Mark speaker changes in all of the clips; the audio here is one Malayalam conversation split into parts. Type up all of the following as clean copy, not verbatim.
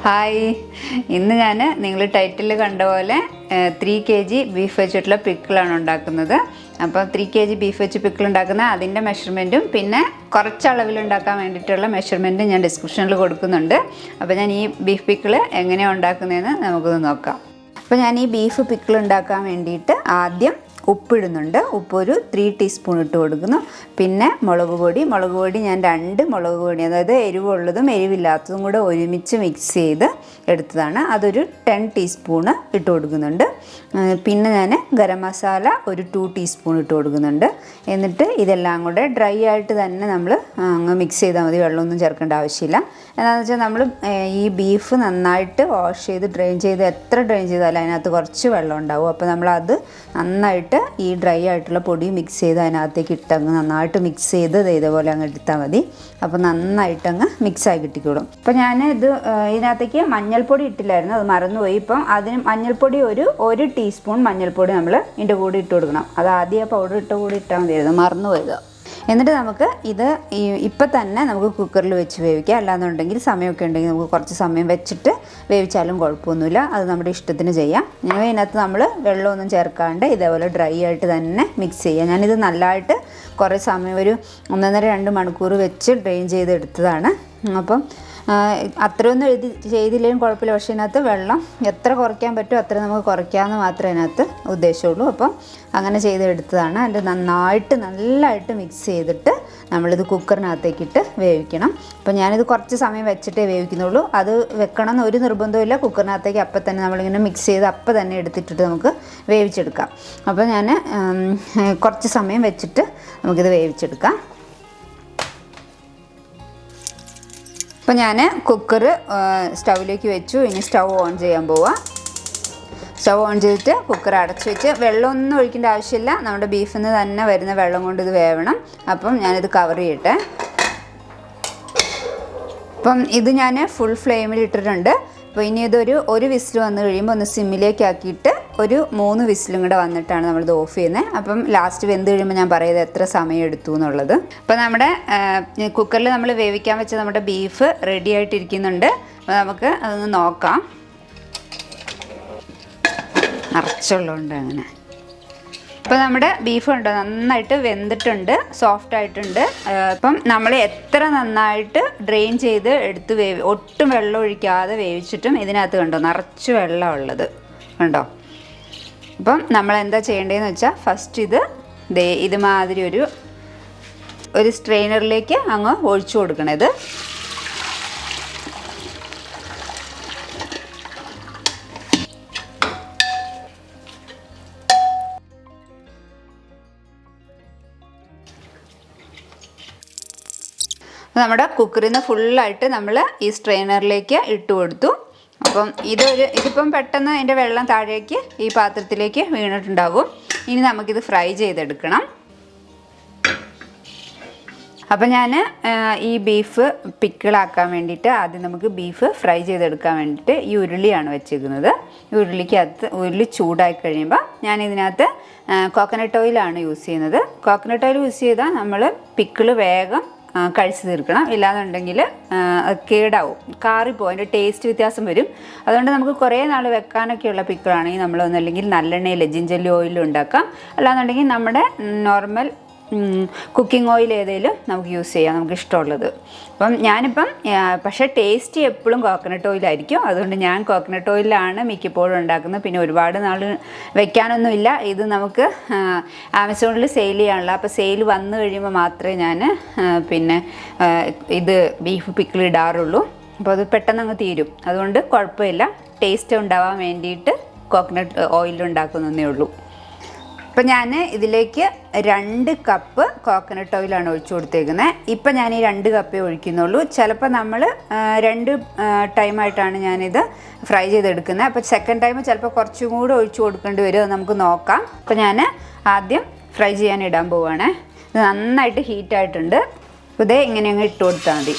Speaker 1: ഹായ്, ഇന്ന് ഞാൻ നിങ്ങൾ ടൈറ്റിൽ കണ്ട പോലെ 3 kg ബീഫ് വെച്ചിട്ടുള്ള പിക്കിളാണ് ഉണ്ടാക്കുന്നത്. അപ്പോൾ 3 kg ബീഫ് വെച്ച് പിക്കിൾ ഉണ്ടാക്കുന്ന അതിൻ്റെ മെഷർമെൻറ്റും പിന്നെ കുറച്ച് അളവിൽ ഉണ്ടാക്കാൻ വേണ്ടിയിട്ടുള്ള മെഷർമെൻറ്റും ഞാൻ ഡിസ്ക്രിപ്ഷനിൽ കൊടുക്കുന്നുണ്ട്. അപ്പോൾ ഞാൻ ഈ ബീഫ് പിക്കിൾ എങ്ങനെയാണ് ഉണ്ടാക്കുന്നതെന്ന് നമുക്കൊന്ന് നോക്കാം. അപ്പോൾ ഞാൻ ഈ ബീഫ് പിക്കിൾ ഉണ്ടാക്കാൻ വേണ്ടിയിട്ട് ആദ്യം ഉപ്പിടുന്നുണ്ട്. ഉപ്പ് ഒരു 3 ടീസ്പൂൺ ഇട്ട് കൊടുക്കുന്നു. പിന്നെ മുളക് പൊടി ഞാൻ 2 മുളക് പൊടി, അതായത് എരിവുള്ളതും എരിവില്ലാത്തതും കൂടെ ഒരുമിച്ച് മിക്സ് ചെയ്ത് എടുത്തതാണ്. അതൊരു 10 ടീസ്പൂണ് ഇട്ട് കൊടുക്കുന്നുണ്ട്. പിന്നെ ഞാൻ ഗരം മസാല ഒരു 2 ടീസ്പൂൺ ഇട്ട് കൊടുക്കുന്നുണ്ട്. എന്നിട്ട് ഇതെല്ലാം കൂടെ ഡ്രൈ ആയിട്ട് തന്നെ നമ്മൾ അങ്ങ് മിക്സ് ചെയ്താൽ മതി, വെള്ളമൊന്നും ചേർക്കേണ്ട ആവശ്യമില്ല. എന്താണെന്ന് വെച്ചാൽ നമ്മൾ ഈ ബീഫ് നന്നായിട്ട് വാഷ് ചെയ്ത് എത്ര ഡ്രെയിൻ ചെയ്താലും അതിനകത്ത് കുറച്ച് വെള്ളം ഉണ്ടാവും. അപ്പോൾ നമ്മളത് നന്നായിട്ട് ഈ ഡ്രൈ ആയിട്ടുള്ള പൊടി മിക്സ് ചെയ്ത് അതിനകത്തേക്ക് ഇട്ടങ്ങ് നന്നായിട്ട് മിക്സ് ചെയ്ത് ഇതേപോലെ അങ്ങ് എടുത്താൽ മതി. അപ്പോൾ നന്നായിട്ടങ്ങ് മിക്സായി കിട്ടിക്കോളും. അപ്പോൾ ഞാൻ ഇതിനകത്തേക്ക് മഞ്ഞൾപ്പൊടി ഇട്ടില്ലായിരുന്നു, അത് മറന്നുപോയി. ഇപ്പം അതിന് മഞ്ഞൾപ്പൊടി ഒരു ടീസ്പൂൺ മഞ്ഞൾപ്പൊടി നമ്മൾ ഇതിൻ്റെ കൂടെ ഇട്ട് കൊടുക്കണം. അത് ആദ്യം ആ പൗഡർ കൂടി ഇട്ടാൽ മതിയായിരുന്നു, മറന്നുപോയത്. എന്നിട്ട് നമുക്ക് ഇത് ഇപ്പം തന്നെ നമുക്ക് കുക്കറിൽ വെച്ച് വേവിക്കാം. അല്ലാന്നുണ്ടെങ്കിൽ സമയമൊക്കെ ഉണ്ടെങ്കിൽ നമുക്ക് കുറച്ച് സമയം വെച്ചിട്ട് വേവിച്ചാലും കുഴപ്പമൊന്നുമില്ല, അത് നമ്മുടെ ഇഷ്ടത്തിന് ചെയ്യാം. ഞാൻ ഇതിനകത്ത് നമ്മൾ വെള്ളമൊന്നും ചേർക്കാണ്ട് ഇതേപോലെ ഡ്രൈ ആയിട്ട് തന്നെ മിക്സ് ചെയ്യാം. ഞാനിത് നല്ലതായിട്ട് കുറേ സമയം ഒരു 1.5-2 മണിക്കൂർ വെച്ച് ഡ്രെയിൻ ചെയ്തെടുത്തതാണ്. അപ്പം അത്രയൊന്നും ചെയ്തില്ലെങ്കിലും കുഴപ്പമില്ല. പക്ഷേ ഇതിനകത്ത് വെള്ളം എത്ര കുറയ്ക്കാൻ പറ്റുമോ അത്ര നമുക്ക് കുറയ്ക്കാമെന്ന് മാത്രമേ ഇതിനകത്ത് ഉദ്ദേശമുള്ളൂ. അപ്പം അങ്ങനെ ചെയ്തെടുത്തതാണ്. അതിൻ്റെ നല്ലതായിട്ട് മിക്സ് ചെയ്തിട്ട് നമ്മളിത് കുക്കറിനകത്തേക്കിട്ട് വേവിക്കണം. അപ്പോൾ ഞാനിത് കുറച്ച് സമയം വെച്ചിട്ടേ വേവിക്കുന്നുള്ളൂ. അത് വെക്കണമെന്ന് ഒരു നിർബന്ധമില്ല. കുക്കറിനകത്തേക്ക് അപ്പം തന്നെ നമ്മളിങ്ങനെ മിക്സ് ചെയ്ത് അപ്പം തന്നെ എടുത്തിട്ടിട്ട് നമുക്ക് വേവിച്ചെടുക്കാം. അപ്പോൾ ഞാൻ കുറച്ച് സമയം വെച്ചിട്ട് നമുക്കിത് വേവിച്ചെടുക്കാം. അപ്പോൾ ഞാൻ കുക്കർ സ്റ്റൗവിലേക്ക് വെച്ചു. ഇനി സ്റ്റൗ ഓൺ ചെയ്യാൻ പോവാം. സ്റ്റൗ ഓൺ ചെയ്തിട്ട് കുക്കർ അടച്ചു വെച്ച് വെള്ളമൊന്നും ഒഴിക്കേണ്ട ആവശ്യമില്ല. നമ്മുടെ ബീഫിൽ നിന്ന് തന്നെ വരുന്ന വെള്ളം കൊണ്ട് ഇത് വേവണം. അപ്പം ഞാനിത് കവർ ചെയ്യട്ടെ. അപ്പം ഇത് ഞാൻ ഫുൾ ഫ്ലെയിമിൽ ഇട്ടിട്ടുണ്ട്. അപ്പോൾ ഇനി ഒരു വിസിൽ വന്നു കഴിയുമ്പോൾ ഒന്ന് സിമ്മിലേക്ക് ആക്കിയിട്ട് ഒരു 3 വിസിലും കൂടെ വന്നിട്ടാണ് നമ്മളിത് ഓഫ് ചെയ്യുന്നത്. അപ്പം ലാസ്റ്റ് വെന്ത് കഴിയുമ്പോൾ ഞാൻ പറയുന്നത് എത്ര സമയം എടുത്തു എന്നുള്ളത്. അപ്പോൾ നമ്മുടെ കുക്കറിൽ നമ്മൾ വേവിക്കാൻ വെച്ച നമ്മുടെ ബീഫ് റെഡി ആയിട്ടിരിക്കുന്നുണ്ട്. അപ്പോൾ നമുക്ക് അതൊന്ന് നോക്കാം. നിറച്ചുള്ളതുണ്ട് അങ്ങനെ. അപ്പോൾ നമ്മുടെ ബീഫ് ഉണ്ട് നന്നായിട്ട് വെന്തിട്ടുണ്ട്, സോഫ്റ്റ് ആയിട്ടുണ്ട്. അപ്പം നമ്മൾ എത്ര നന്നായിട്ട് ഡ്രെയിൻ ചെയ്ത് എടുത്ത് ഒട്ടും വെള്ളം ഒഴിക്കാതെ വേവിച്ചിട്ടും ഇതിനകത്ത് കണ്ടോ നിറച്ച് വെള്ളം ഉള്ളത് കണ്ടോ. അപ്പം നമ്മൾ എന്താ ചെയ്യേണ്ടതെന്ന് വെച്ചാൽ ഫസ്റ്റ് ഇതുമാതിരി ഒരു സ്ട്രെയിനറിലേക്ക് അങ്ങ് ഒഴിച്ചു കൊടുക്കണത്. നമ്മുടെ കുക്കറിൽ നിന്ന് ഫുള്ളായിട്ട് നമ്മൾ ഈ സ്ട്രെയിനറിലേക്ക് ഇട്ട് കൊടുത്തു. അപ്പം ഇതിപ്പം പെട്ടെന്ന് അതിൻ്റെ വെള്ളം താഴേക്ക് ഈ പാത്രത്തിലേക്ക് വീണിട്ടുണ്ടാകും. ഇനി നമുക്കിത് ഫ്രൈ ചെയ്തെടുക്കണം. അപ്പം ഞാൻ ഈ ബീഫ് പിക്കിളാക്കാൻ വേണ്ടിയിട്ട് ആദ്യം നമുക്ക് ബീഫ് ഫ്രൈ ചെയ്തെടുക്കാൻ വേണ്ടിയിട്ട് ഈ ഉരുളിയാണ് വെച്ചിരിക്കുന്നത്. ഈ ഉരുളി ചൂടായി കഴിയുമ്പോൾ ഞാനിതിനകത്ത് കോക്കനട്ട് ഓയിലാണ് യൂസ് ചെയ്യുന്നത്. കോക്കനട്ട് ഓയിൽ യൂസ് ചെയ്താൽ നമ്മൾ പിക്കിള് വേഗം കഴിച്ച് തീർക്കണം. ഇല്ലാന്നുണ്ടെങ്കിൽ കേടാവും, കാറിപ്പോവും, അതിൻ്റെ ടേസ്റ്റ് വ്യത്യാസം വരും. അതുകൊണ്ട് നമുക്ക് കുറേ നാൾ വെക്കാനൊക്കെയുള്ള പിക്കിളാണെങ്കിൽ നമ്മളൊന്നല്ലെങ്കിൽ നല്ലെണ്ണയിൽ ജിഞ്ചർ ഓയിലും ഉണ്ടാക്കാം. അല്ലാന്നുണ്ടെങ്കിൽ നമ്മുടെ നോർമൽ കുക്കിംഗ് ഓയിൽ ഏതെങ്കിലും നമുക്ക് യൂസ് ചെയ്യാം, നമുക്ക് ഇഷ്ടമുള്ളത്. അപ്പം ഞാനിപ്പം പക്ഷേ ടേസ്റ്റ് എപ്പോഴും കോക്കനട്ട് ഓയിലായിരിക്കും. അതുകൊണ്ട് ഞാൻ കോക്കനട്ട് ഓയിലാണ് മിക്കപ്പോഴും ഉണ്ടാക്കുന്നത്. പിന്നെ ഒരുപാട് നാൾ വെക്കാനൊന്നുമില്ല. ഇത് നമുക്ക് ആമസോണിൽ സെയിൽ ചെയ്യാനുള്ള, അപ്പോൾ സെയിൽ വന്നു കഴിയുമ്പോൾ മാത്രമേ ഞാൻ ഇത് ബീഫ് പിക്കിൾ ഇടാറുള്ളൂ. അപ്പോൾ അത് പെട്ടെന്ന് അങ്ങ് തീരും. അതുകൊണ്ട് കുഴപ്പമില്ല, ടേസ്റ്റ് ഉണ്ടാവാൻ വേണ്ടിയിട്ട് കോക്കനട്ട് ഓയിൽ ഉണ്ടാക്കുന്നതേ ഉള്ളൂ. അപ്പോൾ ഞാൻ ഇതിലേക്ക് 2 കപ്പ് കോക്കനട്ട് ഓയിലാണ് ഒഴിച്ചു കൊടുത്തേക്കുന്നത്. ഇപ്പം ഞാൻ ഈ 2 കപ്പേ ഒഴിക്കുന്നുള്ളൂ. ചിലപ്പോൾ നമ്മൾ 2 ടൈമായിട്ടാണ് ഞാനിത് ഫ്രൈ ചെയ്തെടുക്കുന്നത്. അപ്പോൾ സെക്കൻഡ് ടൈം ചിലപ്പോൾ കുറച്ചും കൂടെ ഒഴിച്ചു കൊടുക്കേണ്ടി വരും, അത് നമുക്ക് നോക്കാം. അപ്പോൾ ഞാൻ ആദ്യം ഫ്രൈ ചെയ്യാൻ ഇടാൻ പോവുകയാണ്. ഇത് നന്നായിട്ട് ഹീറ്റായിട്ടുണ്ട്. അപ്പോൾ ഇതേ ഇങ്ങനെ അങ്ങ് ഇട്ട് കൊടുത്താൽ മതി.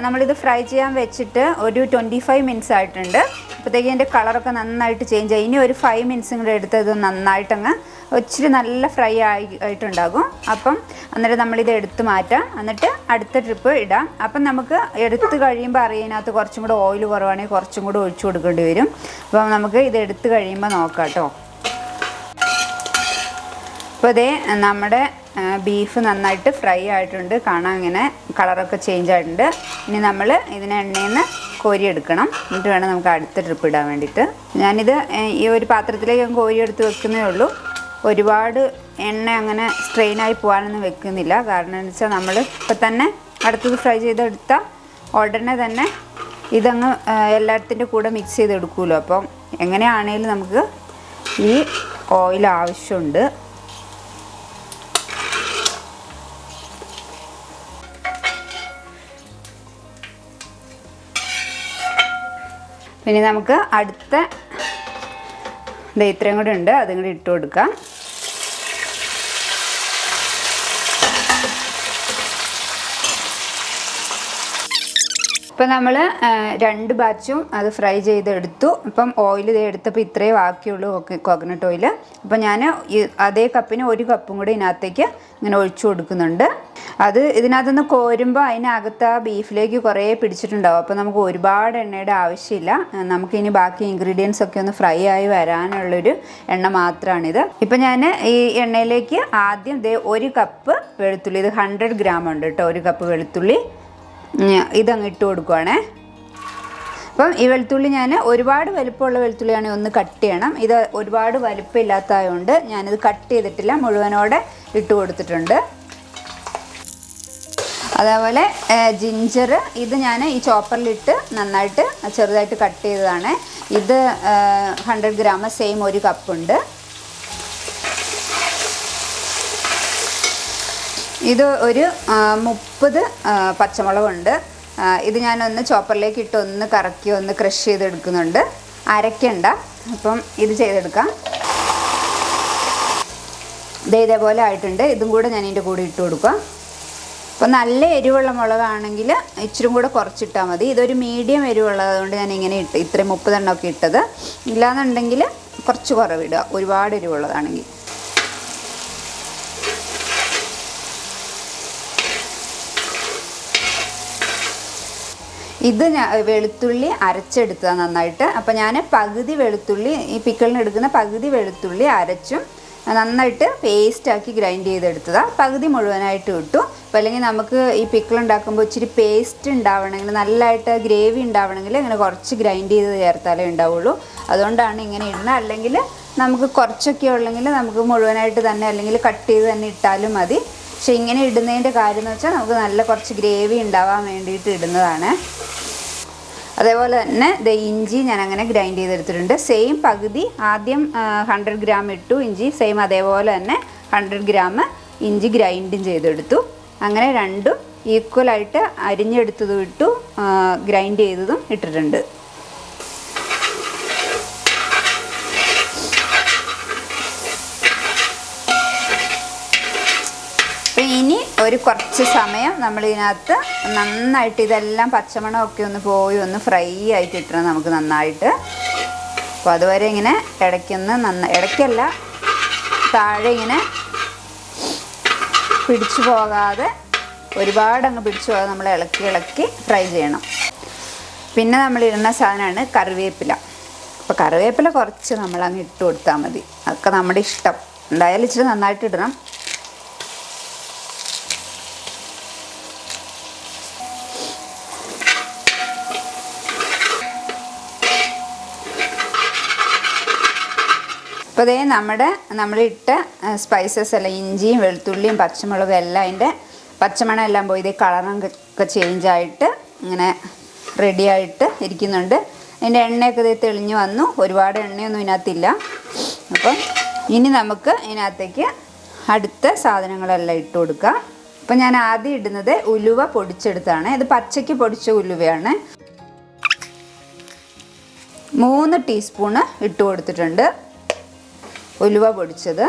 Speaker 1: നമ്മളിത് ഫ്രൈ ചെയ്യാൻ വെച്ചിട്ട് ഒരു 25 മിനിറ്റ്സ് ആയിട്ടുണ്ട്. അപ്പോഴത്തേക്കും ഇതിൻ്റെ കളറൊക്കെ നന്നായിട്ട് ചേഞ്ച് ആയി. ഇനി ഒരു 5 മിനിറ്റ്സും കൂടെ എടുത്ത് ഇത് നന്നായിട്ടങ്ങ് ഇച്ചിരി നല്ല ഫ്രൈ ആയിട്ടുണ്ടാകും. അപ്പം എന്നിട്ട് നമ്മളിത് എടുത്ത് മാറ്റാം. എന്നിട്ട് അടുത്ത ട്രിപ്പ് ഇടാം. അപ്പം നമുക്ക് എടുത്ത് കഴിയുമ്പോൾ അറിയാനകത്ത് കുറച്ചും കൂടെ ഓയിൽ കുറവാണെങ്കിൽ കുറച്ചും കൂടെ ഒഴിച്ചു കൊടുക്കേണ്ടി വരും. അപ്പം നമുക്ക് ഇത് എടുത്ത് കഴിയുമ്പോൾ നോക്കാം കേട്ടോ. അപ്പോൾ ഇതേ നമ്മുടെ ബീഫ് നന്നായിട്ട് ഫ്രൈ ആയിട്ടുണ്ട്. കാണാൻ ഇങ്ങനെ കളറൊക്കെ ചേഞ്ച് ആയിട്ടുണ്ട്. ഇനി നമ്മൾ ഇതിനെ എണ്ണയിൽ നിന്ന് കോരിയെടുക്കണം. എന്നിട്ട് വേണം നമുക്ക് അടുത്ത ട്രിപ്പ് ഇടാൻ വേണ്ടിയിട്ട്. ഞാനിത് ഈ ഒരു പാത്രത്തിലേക്ക് കോരിയെടുത്ത് വെക്കുന്നേ ഉള്ളൂ. ഒരുപാട് എണ്ണ അങ്ങനെ സ്ട്രെയിനായി പോകാനൊന്നും വെക്കുന്നില്ല. കാരണം എന്ന് വെച്ചാൽ നമ്മൾ ഇപ്പം തന്നെ അടുത്തത് ഫ്രൈ ചെയ്തെടുത്താൽ ഉടനെ തന്നെ ഇതങ്ങ് എല്ലാത്തിൻ്റെ കൂടെ മിക്സ് ചെയ്തെടുക്കുമല്ലോ. അപ്പം എങ്ങനെയാണേലും നമുക്ക് ഈ ഓയിൽ ആവശ്യമുണ്ട്. പിന്നെ നമുക്ക് അടുത്ത ഇത്രയും കൂടെ ഉണ്ട്, അതും കൂടി ഇട്ട് കൊടുക്കാം. ഇപ്പം നമ്മൾ 2 ബാച്ചും അത് ഫ്രൈ ചെയ്തെടുത്തു. ഇപ്പം ഓയിൽ എടുത്തപ്പോൾ ഇത്രയേ ബാക്കിയുള്ളൂ, കോക്കനട്ട് ഓയിൽ. അപ്പം ഞാൻ അതേ കപ്പിന് 1 കപ്പും കൂടി ഇതിനകത്തേക്ക് ഇങ്ങനെ ഒഴിച്ചു കൊടുക്കുന്നുണ്ട്. അത് ഇതിനകത്തുനിന്ന് കോരുമ്പോൾ അതിനകത്ത് ആ ബീഫിലേക്ക് കുറേ പിടിച്ചിട്ടുണ്ടാവും. അപ്പോൾ നമുക്ക് ഒരുപാട് എണ്ണയുടെ ആവശ്യമില്ല. നമുക്കിനി ബാക്കി ഇൻഗ്രീഡിയൻസ് ഒക്കെ ഒന്ന് ഫ്രൈ ആയി വരാനുള്ളൊരു എണ്ണ മാത്രമാണിത്. ഇപ്പം ഞാൻ ഈ എണ്ണയിലേക്ക് ആദ്യം 1 കപ്പ് വെളുത്തുള്ളി, ഇത് 100 ഗ്രാം ഉണ്ട് കേട്ടോ, 1 കപ്പ് വെളുത്തുള്ളി ഇതങ്ങ് ഇട്ട് കൊടുക്കുവാണേ. അപ്പം ഈ വെളുത്തുള്ളി ഞാൻ ഒരുപാട് വലുപ്പമുള്ള വെളുത്തുള്ളിയാണെങ്കിൽ ഒന്ന് കട്ട് ചെയ്യണം. ഇത് ഒരുപാട് വലുപ്പമില്ലാത്തതുകൊണ്ട് ഞാനിത് കട്ട് ചെയ്തിട്ടില്ല, മുഴുവനോടെ ഇട്ട് കൊടുത്തിട്ടുണ്ട്. അതേപോലെ ജിഞ്ചർ, ഇത് ഞാൻ ഈ ചോപ്പറിലിട്ട് നന്നായിട്ട് ചെറുതായിട്ട് കട്ട് ചെയ്തതാണ്. ഇത് 100 ഗ്രാം സെയിം 1 കപ്പുണ്ട്. ഇത് ഒരു 30 പച്ചമുളകുണ്ട്. ഇത് ഞാനൊന്ന് ചോപ്പറിലേക്ക് ഇട്ട് ഒന്ന് കറക്കി ഒന്ന് ക്രഷ് ചെയ്തെടുക്കുന്നുണ്ട്. അരയ്ക്കണ്ട, അപ്പം ഇത് ചെയ്തെടുക്കാം. ഇതേപോലെ ആയിട്ടുണ്ട്. ഇതും കൂടെ ഞാൻ ഇതിൻ്റെ കൂടെ ഇട്ട് കൊടുക്കാം. അപ്പോൾ നല്ല എരിവുള്ള മുളകാണെങ്കിൽ ഇച്ചിരി കൂടെ കുറച്ചിട്ടാൽ മതി. ഇതൊരു മീഡിയം എരിവുള്ളതുകൊണ്ട് ഞാൻ ഇങ്ങനെ ഇത്രയും 30 എണ്ണമൊക്കെ ഇട്ടത്. ഇല്ലാന്നുണ്ടെങ്കിൽ കുറച്ച് കുറവിടുക, ഒരുപാട് എരിവുള്ളതാണെങ്കിൽ. ഇത് വെളുത്തുള്ളി അരച്ചെടുത്തതാണ് നന്നായിട്ട്. അപ്പോൾ ഞാൻ പകുതി വെളുത്തുള്ളി, ഈ പിക്കിളിന് എടുക്കുന്ന പകുതി വെളുത്തുള്ളി അരച്ചും നന്നായിട്ട് പേസ്റ്റാക്കി ഗ്രൈൻഡ് ചെയ്തെടുത്തതാണ്. പകുതി മുഴുവനായിട്ട് ഇട്ടു. അപ്പോൾ അല്ലെങ്കിൽ നമുക്ക് ഈ പിക്കിൾ ഉണ്ടാക്കുമ്പോൾ ഇച്ചിരി പേസ്റ്റ് ഉണ്ടാവണമെങ്കിൽ, നല്ലതായിട്ട് ഗ്രേവി ഉണ്ടാവണമെങ്കിൽ ഇങ്ങനെ കുറച്ച് ഗ്രൈൻഡ് ചെയ്ത് ചേർത്താലേ ഉണ്ടാവുള്ളൂ. അതുകൊണ്ടാണ് ഇങ്ങനെ ഇടുന്നത്. അല്ലെങ്കിൽ നമുക്ക് കുറച്ചൊക്കെ ഉള്ളെങ്കിൽ നമുക്ക് മുഴുവനായിട്ട് തന്നെ അല്ലെങ്കിൽ കട്ട് ചെയ്ത് തന്നെ ഇട്ടാലും മതി. പക്ഷെ ഇങ്ങനെ ഇടുന്നതിൻ്റെ കാര്യം എന്ന് വെച്ചാൽ നമുക്ക് നല്ല കുറച്ച് ഗ്രേവി ഉണ്ടാവാൻ വേണ്ടിയിട്ട് ഇടുന്നതാണ്. അതേപോലെ തന്നെ ഇഞ്ചി ഞാൻ അങ്ങനെ ഗ്രൈൻഡ് ചെയ്തെടുത്തിട്ടുണ്ട്. സെയിം പകുതി ആദ്യം 100 ഗ്രാം ഇട്ടു ഇഞ്ചി, സെയിം അതേപോലെ തന്നെ 100 ഗ്രാം ഇഞ്ചി ഗ്രൈൻഡും ചെയ്തെടുത്തു. അങ്ങനെ രണ്ടും ഈക്വലായിട്ട് അരിഞ്ഞെടുത്തതും ഇട്ടു, ഗ്രൈൻഡ് ചെയ്തതും ഇട്ടിട്ടുണ്ട്. ഇനി ഒരു കുറച്ച് സമയം നമ്മളിതിനകത്ത് നന്നായിട്ട് ഇതെല്ലാം പച്ചമണമൊക്കെ ഒന്ന് പോയി ഒന്ന് ഫ്രൈ ആയിട്ട് ഇട്ടണം നമുക്ക് നന്നായിട്ട്. അപ്പോൾ അതുവരെ ഇങ്ങനെ ഇടയ്ക്കല്ല താഴെ ഇങ്ങനെ പിടിച്ചു പോകാതെ, ഒരുപാടങ്ങ് പിടിച്ചു പോകാതെ നമ്മൾ ഇളക്കി ഫ്രൈ ചെയ്യണം. പിന്നെ നമ്മളിടുന്ന സാധനമാണ് കറിവേപ്പില. അപ്പോൾ കറിവേപ്പില കുറച്ച് നമ്മളങ്ങ് ഇട്ട് കൊടുത്താൽ മതി. അതൊക്കെ നമ്മുടെ ഇഷ്ടം. എന്തായാലും ഇച്ചിരി നന്നായിട്ട് ഇടണം. അപ്പോൾ അതേ നമ്മളിട്ട സ്പൈസസ് എല്ലാം, ഇഞ്ചിയും വെളുത്തുള്ളിയും പച്ചമുളകും എല്ലാം അതിൻ്റെ പച്ചമണം എല്ലാം പോയി ഇതേ കളറൊക്കെ ചേഞ്ചായിട്ട് ഇങ്ങനെ റെഡിയായിട്ട് ഇരിക്കുന്നുണ്ട്. അതിൻ്റെ എണ്ണയൊക്കെ ഇത് തെളിഞ്ഞ് വന്നു. ഒരുപാട് എണ്ണയൊന്നും ഇതിനകത്തില്ല. അപ്പം ഇനി നമുക്ക് ഇതിനകത്തേക്ക് അടുത്ത സാധനങ്ങളെല്ലാം ഇട്ട് കൊടുക്കാം. അപ്പം ഞാൻ ആദ്യം ഇടുന്നത് ഉലുവ പൊടിച്ചെടുത്താണ്. ഇത് പച്ചയ്ക്ക് പൊടിച്ച ഉലുവയാണ്. 3 ടീസ്പൂണ് ഇട്ട് കൊടുത്തിട്ടുണ്ട് ഉലുവ പൊടിച്ചത്.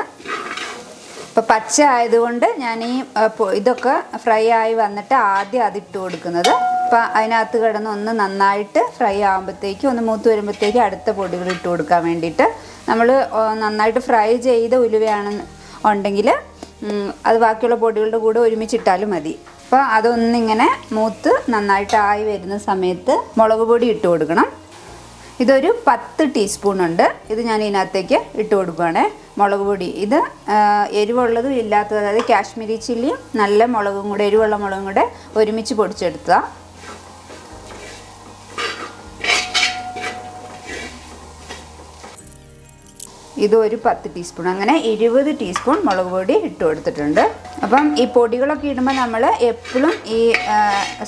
Speaker 1: ഇപ്പോൾ പച്ച ആയതുകൊണ്ട് ഞാൻ ഈ ഇതൊക്കെ ഫ്രൈ ആയി വന്നിട്ട് ആദ്യം അതിട്ട് കൊടുക്കുന്നത്. അപ്പോൾ അതിനകത്ത് കിടന്ന് ഒന്ന് നന്നായിട്ട് ഫ്രൈ ആകുമ്പോഴത്തേക്ക് ഒന്ന് മൂത്ത് വരുമ്പോഴത്തേക്ക് അടുത്ത പൊടികൾ ഇട്ട് കൊടുക്കാൻ വേണ്ടിയിട്ട് നമ്മൾ നന്നായിട്ട് ഫ്രൈ ചെയ്ത ഉലുവയാണെന്നുണ്ടെങ്കിൽ അത് ബാക്കിയുള്ള പൊടികളുടെ കൂടെ ഒരുമിച്ചിട്ടാലും മതി. അപ്പോൾ അതൊന്നിങ്ങനെ മൂത്ത് നന്നായിട്ടായി വരുന്ന സമയത്ത് മുളക് പൊടി ഇട്ട് കൊടുക്കണം. ഇതൊരു 10 ടീസ്പൂൺ ഉണ്ട്. ഇത് ഞാൻ ഇതിനകത്തേക്ക് ഇട്ട് കൊടുക്കുകയാണ്. മുളക് പൊടി ഇത് എരിവുള്ളതും ഇല്ലാത്തത്, അതായത് കാശ്മീരി ചില്ലിയും നല്ല മുളകും കൂടെ, എരിവുള്ള മുളകും കൂടെ ഒരുമിച്ച് പൊടിച്ചെടുത്തതാണ്. ഇത് ഒരു 10 ടീസ്പൂൺ, അങ്ങനെ 20 ടീസ്പൂൺ മുളക് പൊടി ഇട്ട് കൊടുത്തിട്ടുണ്ട്. അപ്പം ഈ പൊടികളൊക്കെ ഇടുമ്പോൾ നമ്മൾ എപ്പോഴും ഈ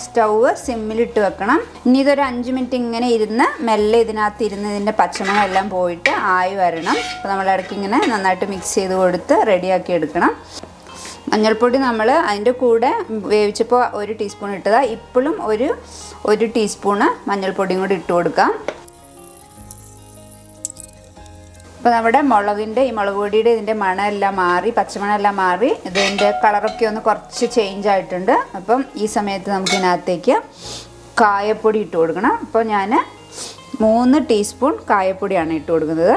Speaker 1: സ്റ്റൗവ് സിമ്മിലിട്ട് വെക്കണം. ഇനി ഇതൊരു 5 മിനിറ്റ് ഇങ്ങനെ ഇരുന്ന് മെല്ലെ ഇതിനകത്ത് ഇരുന്ന് ഇതിൻ്റെ പച്ചമണം എല്ലാം പോയിട്ട് ആയി വരണം. അപ്പോൾ നമ്മൾ ഇടയ്ക്ക് ഇങ്ങനെ നന്നായിട്ട് മിക്സ് ചെയ്ത് കൊടുത്ത് റെഡിയാക്കി എടുക്കണം. മഞ്ഞൾപ്പൊടി നമ്മൾ അതിൻ്റെ കൂടെ വേവിച്ചപ്പോൾ 1 ടീസ്പൂൺ ഇട്ടതാണ്. ഇപ്പോഴും ഒരു ടീസ്പൂണ് മഞ്ഞൾപ്പൊടിയും കൂടി ഇട്ട് കൊടുക്കാം. അപ്പോൾ നമ്മുടെ ഈ മുളക് പൊടിയുടെ ഇതിൻ്റെ മണമെല്ലാം മാറി, പച്ചമണമെല്ലാം മാറി, ഇതിൻ്റെ കളറൊക്കെ ഒന്ന് കുറച്ച് ചേഞ്ച് ആയിട്ടുണ്ട്. അപ്പം ഈ സമയത്ത് നമുക്കിതിനകത്തേക്ക് കായപ്പൊടി ഇട്ട് കൊടുക്കണം. അപ്പോൾ ഞാൻ 3 ടീസ്പൂൺ കായപ്പൊടിയാണ് ഇട്ട് കൊടുക്കുന്നത്.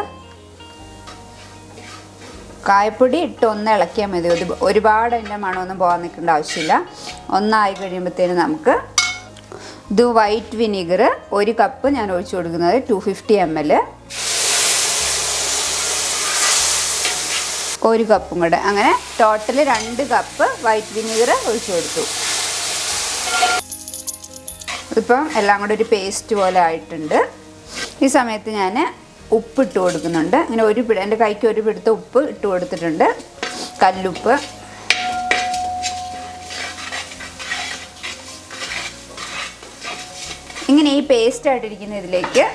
Speaker 1: കായപ്പൊടി ഇട്ട് ഒന്ന് ഇളക്കിയാൽ മതി. ഒരുപാട് അതിൻ്റെ മണമൊന്നും പോകാൻ നിൽക്കേണ്ട ആവശ്യമില്ല. ഒന്നായി കഴിയുമ്പോഴത്തേന് നമുക്ക് ഇത് വൈറ്റ് വിനീഗർ 1 കപ്പ് ഞാൻ ഒഴിച്ചു കൊടുക്കുന്നത്, 250 ml, 1 കപ്പും കൂടെ, അങ്ങനെ ടോട്ടൽ 2 കപ്പ് വൈറ്റ് വിനീഗർ ഒഴിച്ചു കൊടുത്തു. ഇപ്പം എല്ലാം കൂടെ ഒരു പേസ്റ്റ് പോലെ ആയിട്ടുണ്ട്. ഈ സമയത്ത് ഞാൻ ഉപ്പ് ഇട്ട് കൊടുക്കുന്നുണ്ട്. ഇങ്ങനെ എൻ്റെ കൈക്ക് ഒരു പിടുത്ത ഉപ്പ് ഇട്ട് കൊടുത്തിട്ടുണ്ട്, കല്ലുപ്പ്. ഇങ്ങനെ ഈ പേസ്റ്റ് ആയിട്ടിരിക്കുന്ന ഇതിലേക്ക്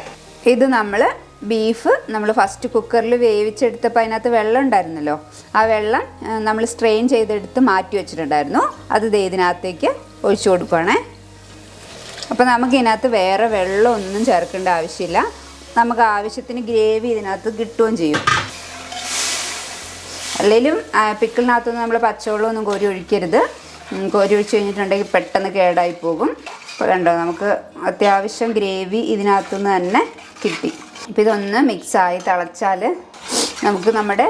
Speaker 1: ബീഫ് നമ്മൾ ഫസ്റ്റ് കുക്കറിൽ വേവിച്ചെടുത്തപ്പോൾ അതിനകത്ത് വെള്ളം ഉണ്ടായിരുന്നല്ലോ, ആ വെള്ളം നമ്മൾ സ്ട്രെയിൻ ചെയ്തെടുത്ത് മാറ്റി വെച്ചിട്ടുണ്ടായിരുന്നു. അത് ഇതിനകത്തേക്ക് ഒഴിച്ചു കൊടുക്കുകയാണേ. അപ്പോൾ നമുക്ക് ഇതിനകത്ത് വേറെ വെള്ളമൊന്നും ചേർക്കേണ്ട ആവശ്യമില്ല. നമുക്ക് ആവശ്യത്തിന് ഗ്രേവി ഇതിനകത്ത് കിട്ടുകയും ചെയ്യും. അല്ലെങ്കിലും പിക്കിളിനകത്തൊന്നും നമ്മൾ പച്ചവെള്ളമൊന്നും കോരി ഒഴിക്കരുത്. കോരി ഒഴിച്ച് കഴിഞ്ഞിട്ടുണ്ടെങ്കിൽ പെട്ടെന്ന് കേടായി പോകും. അപ്പോൾ കണ്ടോ, നമുക്ക് അത്യാവശ്യം ഗ്രേവി ഇതിനകത്തുനിന്ന് തന്നെ കിട്ടി. അപ്പോൾ ഇതൊന്ന് മിക്സായി തിളച്ചാൽ നമുക്ക് നമ്മുടെ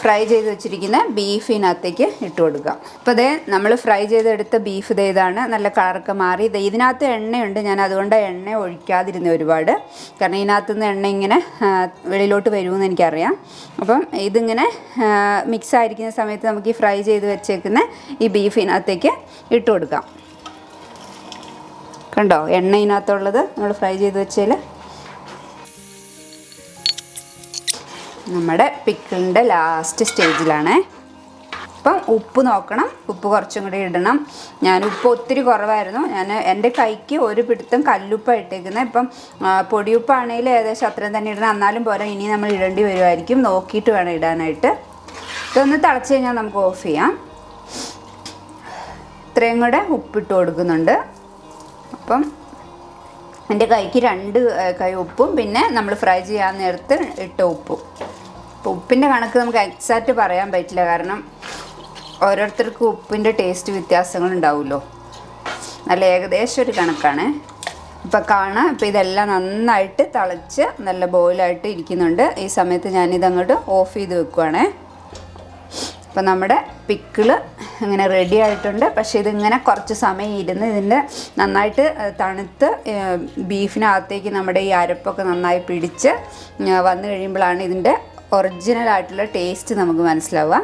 Speaker 1: ഫ്രൈ ചെയ്ത് വെച്ചിരിക്കുന്ന ബീഫിനകത്തേക്ക് ഇട്ട് കൊടുക്കാം. അപ്പോൾ നമ്മൾ ഫ്രൈ ചെയ്തെടുത്ത ബീഫ് ഇതാണ്. നല്ല കളറൊക്കെ മാറി. ഇതിനകത്ത് എണ്ണയുണ്ട്, ഞാൻ അതുകൊണ്ട് എണ്ണ ഒഴിക്കാതിരുന്നത് ഒരുപാട്. കാരണം ഇതിനകത്തുനിന്ന് എണ്ണ ഇങ്ങനെ വെളിയിലോട്ട് വരുമെന്ന് എനിക്കറിയാം. അപ്പം ഇതിങ്ങനെ മിക്സ് ആയിരിക്കുന്ന സമയത്ത് നമുക്ക് ഈ ഫ്രൈ ചെയ്ത് വെച്ചേക്കുന്ന ഈ ബീഫിനകത്തേക്ക് ഇട്ട് കൊടുക്കാം. കണ്ടോ, എണ്ണ ഇതിനകത്തുള്ളത് നമ്മൾ ഫ്രൈ ചെയ്ത് വെച്ചാൽ നമ്മുടെ പിക്കിളിൻ്റെ ലാസ്റ്റ് സ്റ്റേജിലാണ്. അപ്പം ഉപ്പ് നോക്കണം, ഉപ്പ് കുറച്ചും കൂടി ഇടണം. ഞാൻ ഉപ്പ് ഒത്തിരി കുറവായിരുന്നു. എൻ്റെ കൈക്ക് ഒരു പിടുത്തം കല്ലുപ്പാണ് ഇട്ടേക്കുന്നത്. ഇപ്പം പൊടിയുപ്പാണെങ്കിൽ ഏകദേശം അത്രയും തന്നെ ഇടണം. എന്നാലും പോരാ, ഇനി നമ്മൾ ഇടേണ്ടി വരുമായിരിക്കും, നോക്കിയിട്ട് വേണം ഇടാനായിട്ട്. ഇതൊന്ന് തിളച്ച് കഴിഞ്ഞാൽ നമുക്ക് ഓഫ് ചെയ്യാം. ഇത്രയും കൂടെ ഉപ്പിട്ട് കൊടുക്കുന്നുണ്ട്. അപ്പം എൻ്റെ കൈക്ക് 2 കൈ ഉപ്പും പിന്നെ നമ്മൾ ഫ്രൈ ചെയ്യാൻ നേരത്ത് ഇട്ട ഉപ്പും. അപ്പോൾ ഉപ്പിൻ്റെ കണക്ക് നമുക്ക് എക്സാക്റ്റ് പറയാൻ പറ്റില്ല, കാരണം ഓരോരുത്തർക്കും ഉപ്പിൻ്റെ ടേസ്റ്റ് വ്യത്യാസങ്ങളുണ്ടാവുമല്ലോ. നല്ല ഏകദേശം ഒരു കണക്കാണ്. ഇപ്പോൾ കാണാം, ഇപ്പോൾ ഇതെല്ലാം നന്നായിട്ട് തിളച്ച് നല്ല ബോയിലായിട്ട് ഇരിക്കുന്നുണ്ട്. ഈ സമയത്ത് ഞാനിതങ്ങോട്ട് ഓഫ് ചെയ്ത് വെക്കുവാണേ. അപ്പോൾ നമ്മുടെ പിക്കിള് ഇങ്ങനെ റെഡി ആയിട്ടുണ്ട്. പക്ഷേ ഇതിങ്ങനെ കുറച്ച് സമയം ഇരുന്ന് ഇതിൻ്റെ നന്നായിട്ട് തണുത്ത് ബീഫിനകത്തേക്ക് നമ്മുടെ ഈ അരപ്പൊക്കെ നന്നായി പിടിച്ച് വന്നു കഴിയുമ്പോഴാണ് ഇതിൻ്റെ ഒറിജിനലായിട്ടുള്ള ടേസ്റ്റ് നമുക്ക് മനസ്സിലാവുക.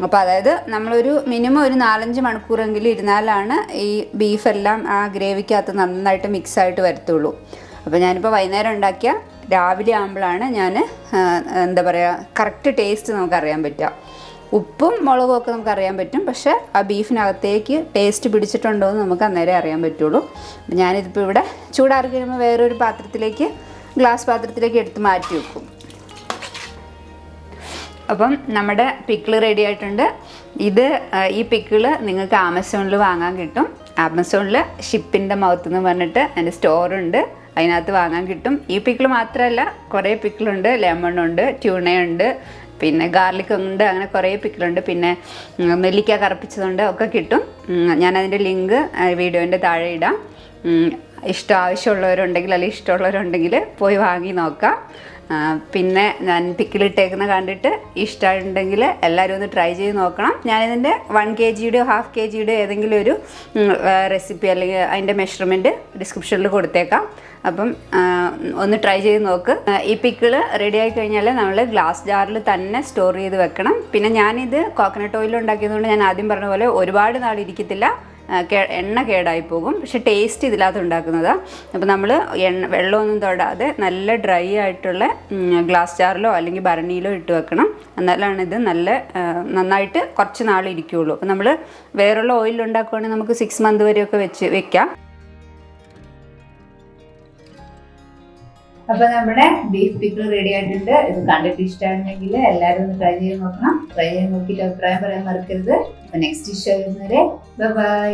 Speaker 1: അപ്പോൾ അതായത് നമ്മളൊരു മിനിമം ഒരു 4-5 മണിക്കൂറെങ്കിലും ഇരുന്നാലാണ് ഈ ബീഫെല്ലാം ആ ഗ്രേവിക്കകത്ത് നന്നായിട്ട് മിക്സായിട്ട് വരത്തുള്ളൂ. അപ്പോൾ ഞാനിപ്പോൾ വൈകുന്നേരം ഉണ്ടാക്കിയ രാവിലെ ആകുമ്പോഴാണ് ഞാൻ എന്താ പറയുക, കറക്റ്റ് ടേസ്റ്റ് നമുക്കറിയാൻ പറ്റുക. ഉപ്പും മുളകും ഒക്കെ നമുക്കറിയാൻ പറ്റും, പക്ഷേ ആ ബീഫിനകത്തേക്ക് ടേസ്റ്റ് പിടിച്ചിട്ടുണ്ടോ എന്ന് നമുക്ക് അന്നേരം അറിയാൻ പറ്റുള്ളൂ. ഞാനിതിപ്പോൾ ഇവിടെ ചൂടാറി കഴിയുമ്പോൾ വേറൊരു ഗ്ലാസ് പാത്രത്തിലേക്ക് എടുത്ത് മാറ്റി വെക്കും. അപ്പം നമ്മുടെ പിക്കിള് റെഡി ആയിട്ടുണ്ട്. ഈ പിക്കിള് നിങ്ങൾക്ക് ആമസോണിൽ വാങ്ങാൻ കിട്ടും. ആമസോണിൽ ഷിപ്പിൻ്റെ മൗത്ത് എന്ന് പറഞ്ഞിട്ട് എൻ്റെ സ്റ്റോറുണ്ട്, അതിനകത്ത് വാങ്ങാൻ കിട്ടും. ഈ പിക്കിള് മാത്രമല്ല, കുറേ പിക്കിളുണ്ട്. ലെമണുണ്ട്, ട്യൂണയുണ്ട്, പിന്നെ ഗാർലിക് ഉണ്ട്, അങ്ങനെ കുറേ പിക്കിളുണ്ട്. പിന്നെ നെല്ലിക്ക കറുപ്പിച്ചതുണ്ട്, ഒക്കെ കിട്ടും. ഞാനതിൻ്റെ ലിങ്ക് വീഡിയോൻ്റെ താഴെ ഇടാം. ആവശ്യമുള്ളവരുണ്ടെങ്കിൽ അല്ലെങ്കിൽ ഇഷ്ടമുള്ളവരുണ്ടെങ്കിൽ പോയി വാങ്ങി നോക്കാം. പിന്നെ ഞാൻ പിക്കിളിട്ടേക്കുന്ന കണ്ടിട്ട് ഇഷ്ടമുണ്ടെങ്കിൽ എല്ലാവരും ഒന്ന് ട്രൈ ചെയ്ത് നോക്കണം. ഞാനിതിൻ്റെ 1 kgയുടെയോ 1/2 kgയുടെയോ ഏതെങ്കിലും ഒരു റെസിപ്പി അല്ലെങ്കിൽ അതിൻ്റെ മെഷർമെൻറ്റ് ഡിസ്ക്രിപ്ഷനിൽ കൊടുത്തേക്കാം. അപ്പം ഒന്ന് ട്രൈ ചെയ്ത് നോക്ക്. ഈ പിക്കിള് റെഡി ആയി കഴിഞ്ഞാൽ നമ്മൾ ഗ്ലാസ് ജാറിൽ തന്നെ സ്റ്റോർ ചെയ്ത് വെക്കണം. പിന്നെ ഞാനിത് കോക്കനട്ട് ഓയിൽ ഉണ്ടാക്കിയതുകൊണ്ട് ഞാൻ ആദ്യം പറഞ്ഞ പോലെ ഒരുപാട് നാൾ ഇരിക്കത്തില്ല, എണ്ണ കേടായി പോകും. പക്ഷെ ടേസ്റ്റ് ഇതിനകത്ത് ഉണ്ടാക്കുന്നതാണ്. അപ്പോൾ നമ്മൾ വെള്ളമൊന്നും തൊടാതെ നല്ല ഡ്രൈ ആയിട്ടുള്ള ഗ്ലാസ് ജാറിലോ അല്ലെങ്കിൽ ഭരണിയിലോ ഇട്ട് വെക്കണം. എന്നാലാണ് ഇത് നന്നായിട്ട് കുറച്ച് നാൾ ഇരിക്കുകയുള്ളൂ. അപ്പോൾ നമ്മൾ വേറുള്ള ഓയിൽ ഉണ്ടാക്കുകയാണെങ്കിൽ നമുക്ക് 6 months വരെയൊക്കെ വെക്കാം. അപ്പോൾ നമ്മുടെ ബീഫ് പിക്കിൾ റെഡി ആയിട്ടുണ്ട്. ഇത് കണ്ടിട്ട് ഇഷ്ടമായിട്ടുണ്ടെങ്കിൽ എല്ലാവരും ഒന്ന് ട്രൈ ചെയ്ത് നോക്കണം. ട്രൈ ചെയ്ത് നോക്കിയിട്ട് അഭിപ്രായം പറയാൻ മറക്കരുത്. അപ്പോൾ നെക്സ്റ്റ് ഡിഷ് വരുന്നവരെ ബൈ.